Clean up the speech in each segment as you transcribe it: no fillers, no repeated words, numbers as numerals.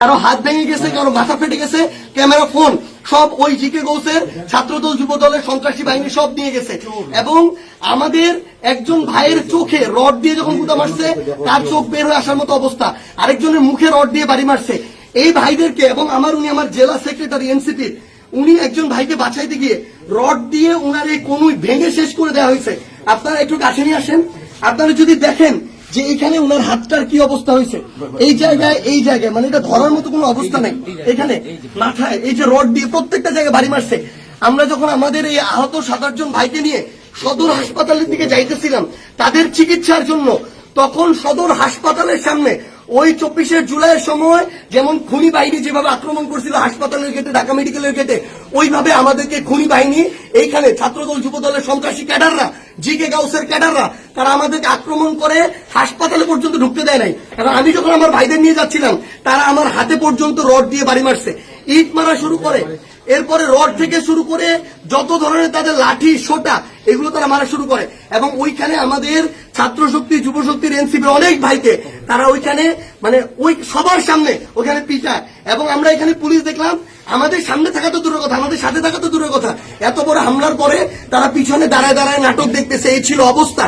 কারো হাত ভেঙে গেছে, কারো মাথা ফেটে গেছে, ক্যামেরা ফোন সব ওই জিকে গৌসের ছাত্রদল যুব দলের সন্ত্রাসী বাহিনী সব নিয়ে গেছে। এবং আমাদের একজন ভাইয়ের চোখে রড দিয়ে যখন গুতা মারছে তার চোখ বের হয়ে আসার মতো অবস্থা, আরেকজনের মুখে রড দিয়ে বাড়ি মারছে। এই ভাইদেরকে এবং উনি আমার জেলা সেক্রেটারি এনসিপির, উনি একজন ভাইকে বাঁচাইতে গিয়ে রড দিয়ে উনার এই কনুই ভেঙে শেষ করে দেওয়া হয়েছে। আপনারা একটু কাছে নিয়ে আসেন, আপনারা যদি দেখেন যে এখানে উনার হাতটার কি অবস্থা হয়েছে, এই জায়গায় মানে এটা ধরার মতো কোনো অবস্থা নেই। এখানে মাথায় এই যে রড দিয়ে প্রত্যেকটা জায়গায় বাড়ি মারছে। আমরা যখন আমাদের এই আহত 7-8 জন ভাইকে নিয়ে সদর হাসপাতালের দিকে যাইতেছিলাম তাদের চিকিৎসার জন্য, তখন সদর হাসপাতালের সামনে ওই 24শে জুলাইয়ের সময় যেমন খুনি বাহিনী যেভাবে আক্রমণ করছিল হাসপাতালের গেটে, ঢাকা মেডিকেলের গেটে, ওইভাবে আমাদেরকে খুনি বাহিনী এইখানে ছাত্রদল যুব দলের সন্ত্রাসী ক্যাডাররা, জিকে গাউসের ক্যাডাররা, তারা আমাদেরকে আক্রমণ করে হাসপাতালে পর্যন্ত ঢুকতে দেয় নাই। কারণ আমি যখন আমার ভাইদের নিয়ে যাচ্ছিলাম তারা আমার হাতে পর্যন্ত রড দিয়ে বাড়ি মারছে, ইট মারা শুরু করে, এরপরে রড থেকে শুরু করে যত ধরনের তাদের লাঠি সোটা এগুলো তারা মারা শুরু করে। এবং ওইখানে আমাদের ছাত্র শক্তি, যুব শক্তির, এনসিপির অনেক ভাইকে তারা ওইখানে মানে ওই সবার সামনে ওখানে পিটায়। এবং আমরা এখানে পুলিশ দেখলাম, আমাদের সামনে থাকা তো দূরের কথা, আমাদের সাথে থাকা তো দূরের কথা, এত বড় হামলার পরে তারা পিছনে দাঁড়ায় দাঁড়ায় নাটক দেখতেছে। এই ছিল অবস্থা।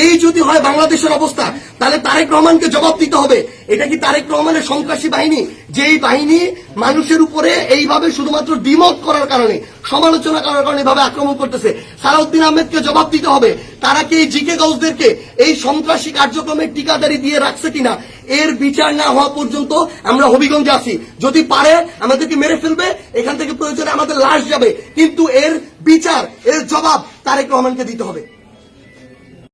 এই যদি হয় বাংলাদেশের অবস্থা, তাহলে তারেক রহমানকে জবাব দিতে হবে। এটা কি তারেক রহমানের সন্ত্রাসী বাহিনী, যেই বাহিনী মানুষের উপরে এইভাবে শুধুমাত্র দ্বিমত করার কারণে, সমালোচনা করার কারণে এভাবে আক্রমণ করতেছে? সালাউদ্দিন আহমেদকে জবাব দিতে হবে। তারা কি এই জিকে গাউসদেরকে এই সন্ত্রাসী কার্যক্রমের ঠিকাদারি দিয়ে রাখছে কিনা, এর বিচার না হওয়া পর্যন্ত আমরা হবিগঞ্জে আছি। যদি পারে আমাদেরকে মেরে ফেলবে, এখান থেকে প্রয়োজনে আমাদের লাশ যাবে, কিন্তু এর বিচার, এর জবাব তারেক রহমানকে দিতে হবে।